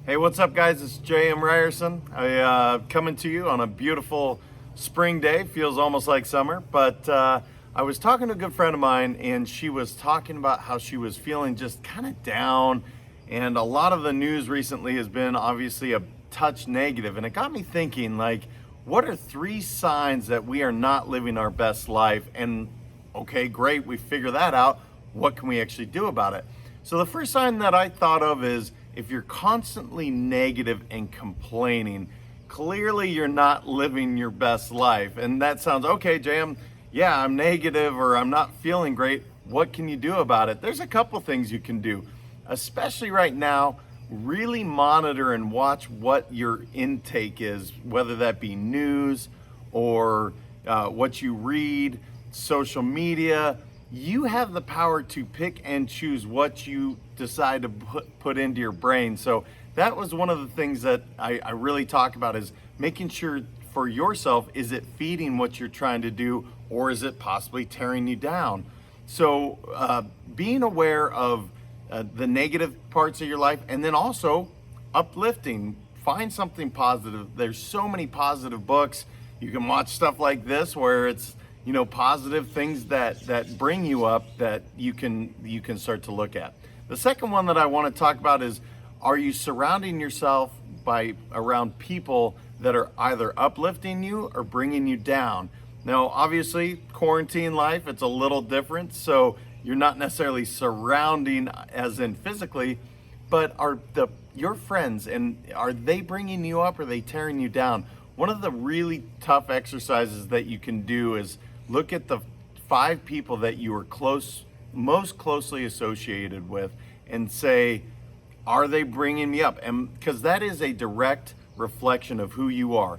Hey, what's up, guys? It's J.M. Ryerson. Coming to you on a beautiful spring day. Feels almost like summer, but I was talking to a good friend of mine, and she was talking about how she was feeling just kind of down, and a lot of the news recently has been obviously a touch negative, and it got me thinking, like, what are 3 signs that we are not living our best life? And okay, great, we figure that out. What can we actually do about it? So the first sign that I thought of is if you're constantly negative and complaining, clearly you're not living your best life. And that sounds, okay, Jam, yeah, I'm negative or I'm not feeling great. What can you do about it? There's a couple things you can do, especially right now. Really monitor and watch what your intake is, whether that be news or what you read, social media. You have the power to pick and choose what you decide to put into your brain. So that was one of the things that I really talk about, is making sure for yourself, is it feeding what you're trying to do, or is it possibly tearing you down? So being aware of the negative parts of your life, and then also uplifting. Find something positive. There's so many positive books. You can watch stuff like this where it's, you know, positive things that bring you up, that you can start to look at. The second one that I want to talk about is, are you surrounding yourself around people that are either uplifting you or bringing you down? Now, obviously, quarantine life, it's a little different, so you're not necessarily surrounding as in physically, but are your friends, and are they bringing you up or are they tearing you down? One of the really tough exercises that you can do is look at the 5 people that you are most closely associated with and say, are they bringing me up? And because that is a direct reflection of who you are.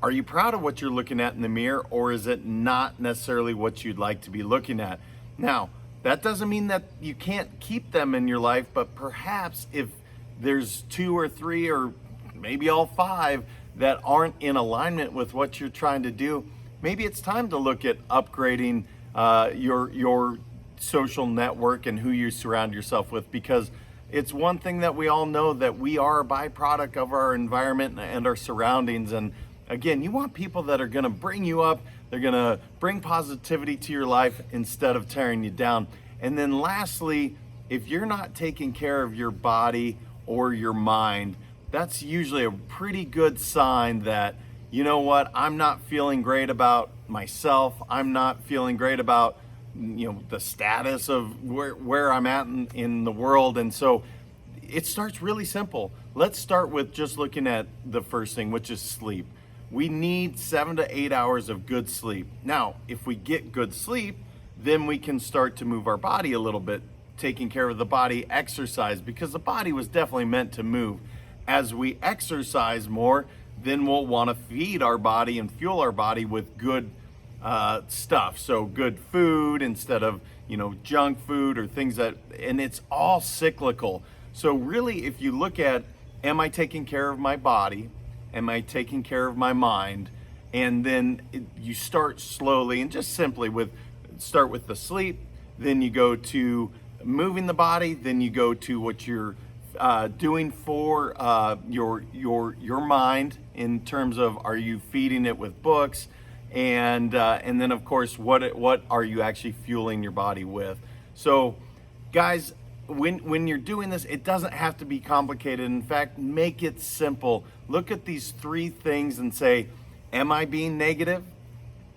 Are you proud of what you're looking at in the mirror, or is it not necessarily what you'd like to be looking at? Now, that doesn't mean that you can't keep them in your life, but perhaps if there's 2 or 3 or maybe all 5 that aren't in alignment with what you're trying to do, maybe it's time to look at upgrading your social network and who you surround yourself with, because it's one thing that we all know, that we are a byproduct of our environment and our surroundings. And again, you want people that are going to bring you up. They're going to bring positivity to your life instead of tearing you down. And then lastly, if you're not taking care of your body or your mind, that's usually a pretty good sign that, you know what, I'm not feeling great about myself. I'm not feeling great about, you know, the status of where I'm at in the world. And so it starts really simple. Let's start with just looking at the first thing, which is sleep. We need 7 to 8 hours of good sleep. Now, if we get good sleep, then we can start to move our body a little bit, taking care of the body, exercise, because the body was definitely meant to move. As we exercise more, then we'll want to feed our body and fuel our body with good stuff. So good food instead of, you know, junk food or things and it's all cyclical. So really, if you look at, am I taking care of my body? Am I taking care of my mind? And then you start slowly and just simply start with the sleep, then you go to moving the body, then you go to what you're doing for your mind, in terms of, are you feeding it with books, and then of course what are you actually fueling your body with? So guys, when you're doing this, it doesn't have to be complicated. In fact, make it simple. Look at these 3 things and say, am I being negative?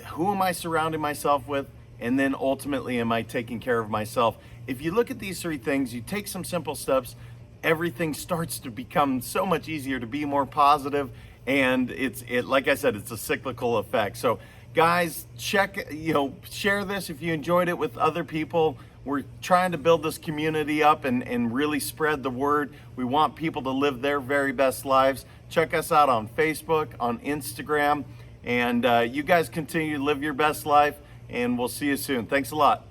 Who am I surrounding myself with? And then ultimately, am I taking care of myself? If you look at these 3 things, you take some simple steps, everything starts to become so much easier to be more positive. And like I said, it's a cyclical effect. So guys, share this if you enjoyed it with other people. We're trying to build this community up and really spread the word. We want people to live their very best lives. Check us out on Facebook, on Instagram, and you guys continue to live your best life, and we'll see you soon. Thanks a lot.